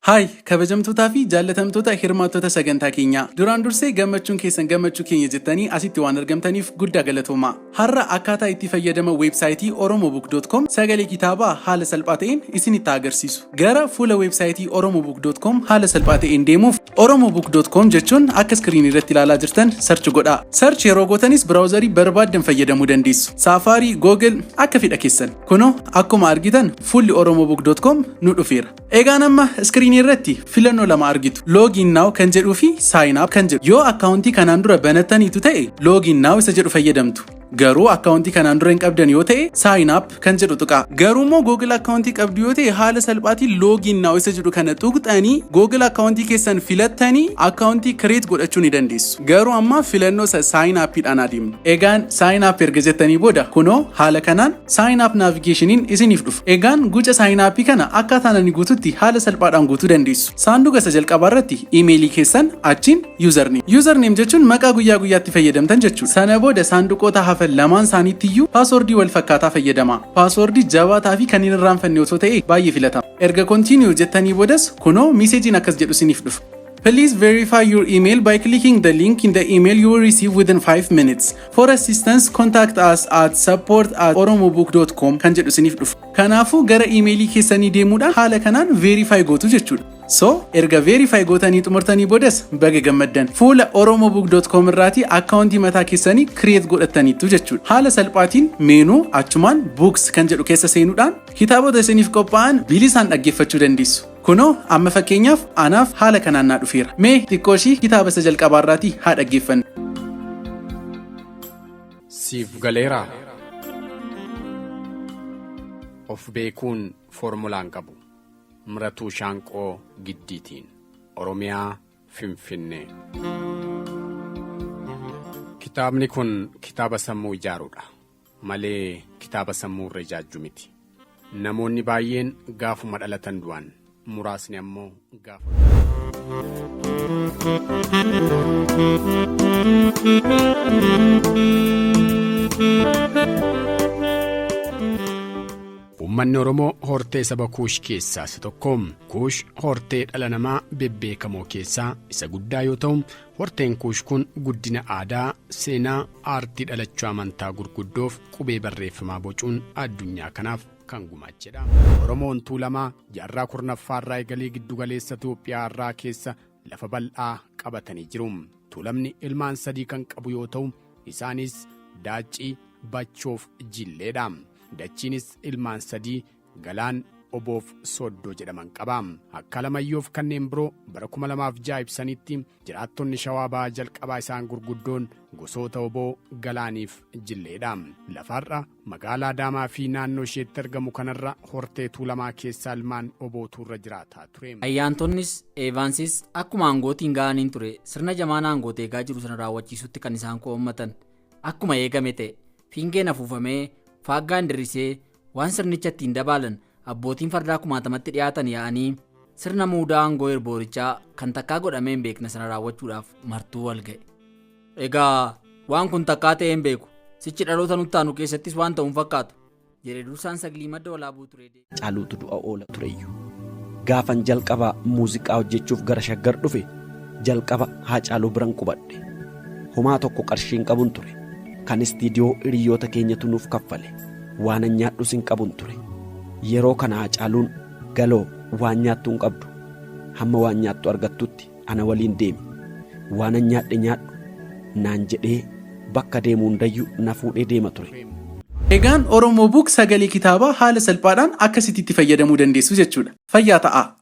Hai, kabajamtootaa fi jaallatamtoota hirmaattota sagantaa keenyaa. Duraan dursee gammachuun keessan gammachuu keenya jettanii asitti waan argamtaniif guddaa galatoomaa. Har'a akkaataa itti fayyadama weebsaayitii oromobook.com sagalee kitaabaa haala salphaa ta'een isinitti agarsiisu. Gara fuula weebsaayitii oromobook.com haala salphaa ta'een deemuuf oromobook.com jechuun akka iskiriinii irratti ilaalaa jirtan sarchi godhaa. Sarchi yeroo gootanis biraawuzarii barbaaddan fayyadamuu dandeessu. Safari, Google akka fedha keessan. Kunoo akkuma argitan fuulli oromobook.com nu dhufeera. Egaan amma iskiriinii irratti filannoo lama argitu. Login now kan jedhuu fi sign up kan jedhu. Yoo akkaawuntii kanaan dura banattaniitu ta'e login now isa jedhu fayyadamtu. Garuu akkaawuntii kanaan dura hin qabdan yoo ta'e sign up kan jedhu tuqaa. Garuu immoo Google akkaawuntii qabdu yoo ta'e haala salphaatiin login now isa jedhu kana tuqxanii Google akkaawuntii keessan filattanii akkaawuntii create godhachuu ni dandeessu. Garuu amma filannoo sign up dhaan adeemna. Egaan sign up erga jettanii booda kunoo haala kanaan sign up navigationiin isiniif dhufa. Egaan guca sign up kana akkaataa inni guututti haala salphaadhaan guutuu dandeessu. Saanduqa isa jalqabaa irratti emailii keessan achiin username. Username jechuun maqaa guyyaa guyyaatti fayyadamtan jechuudha. Sana booda saanduqoota lamaan isaaniittiyuu paaswordii wal fakkaataa fayyadama. Paaswordii jabaataa fi kan hin irraanfanne osoo ta'e baay'ee filatama. Erga continue jettanii boodas kunoo meeseejiin akkas jedhu isiniif dhufa. Please verify your email by clicking the link in the email you will receive within 5 minutes. For assistance, contact us at support@oromobook.com kan jedhu isiniif dhufa. Kanaafuu gara emailii keessanii deemuudhaan haala kanaan verify gootu jechuudha. So, erga verify gootanii xumurtanii boodas baga gammaddan. Fuula oromobook.com irraati akkaawuntii mataa keessanii create godhataniitu jechuudha. Haala salphaatiin meenuu achumaan books kan jedhu keessa seenuudhaan kitaabota isiniif qophaa'an bilisaan dhaggeeffachuu dandeessu. Kunoo amma fakkeenyaaf anaaf haala kanaan naa dhufeera. Mee xiqqooshii kitaaba isa jalqabaa irraati haa dhaggeeffannu. Siif galeeraa. Of beekuun foormulaan qabu. Miratuu Shaanqoo Giddiitiin Oromiyaa Finfinnee. Kitaabni kun kitaaba sammuu ijaaruudha malee kitaaba sammuu irra ijaajju miti. Namoonni baay'een gaafuma dhalatan du'an, muraasni ammoo gaafa. Uummanni Oromoo hortee saba Kuush keessaa isa tokko. Kuush hortee dhala namaa bebbeekamoo keessaa isa guddaa yoo ta'u, horteen Kuush kun guddina aadaa, seenaa, aartii dhalachuu amantaa gurguddoof qubee barreeffamaa bocuun addunyaa kanaaf kan gumaachedha. Oromoon Tuulamaa jaarraa kurnaffaarraa eegalee giddugaleessa Itoophiyaa irraa keessa lafa bal'aa qabatanii jiru. Tuulamni ilmaan sadii kan qabu yoo ta'u, isaanis Daaccii, Bachoof Jilleedha. Dachiinis ilmaan sadii Galaan, Oboof Sooddoo jedhaman qaba. Akka Alamayyoof kanneen biroo bara 2006 ibsanitti jiraattonni Shawaa Bahaa jalqabaa isaan gurguddoon gosoota Oboo, Galaaniif Jilleedha. Lafarra magaalaa Adaamaa fi naannoo isheetti argamu kanarra hortee Tuulamaa keessaa ilmaan Obootu irra jiraataa ture. Ayyaantonnis Eevaansis akkuma aangootiin ga'aniin ture sirna jamaana aangoota eegaa jiru sana raawwachiisutti kan isaan koommatan. Akkuma eegame ta'e fiingeen afuufamee faaggaan dirrisee waan sirnicha ittiin dabaalan abbootiin fardaa kumaatamatti dhiyaatan yaa'anii sirna muudaa aangoo erboorichaa kan takkaa godhamee hin beekne sana raawwachuudhaaf martuu wal ga'e. Egaa waan kun takkaa ta'ee hin beeku sichi dhaloota nutti aanu keessattis waan ta'uun fakkaatu jedhee dursaan Saglii Madda Walaabuu ture. Caaluutu du'a oola tureyyuu gaafan jalqaba muuziqaa hojjechuuf gara Shaggar dhufe jalqaba Haacaaluu biran qubadhe. Homaa tokko qarshiin qabun ture. Kan istiidiyoo hiriyoota keenyatu nuuf kaffale waan nyaadhus hin qabun ture. Yeroo kana Haacaaluun galoo waan nyaattu hin qabdu hamma waan nyaattu argattutti ana waliin deemi waan nyaadhe nyaadhu naan jedhee bakka deemuu hundayyuu na fuudhee deema ture. Egaan Oromoo Book sagalee kitaabaa haala salphaadhaan akkasitti itti fayyadamuu dandeessu jechuudha. Fayyaa ta'aa.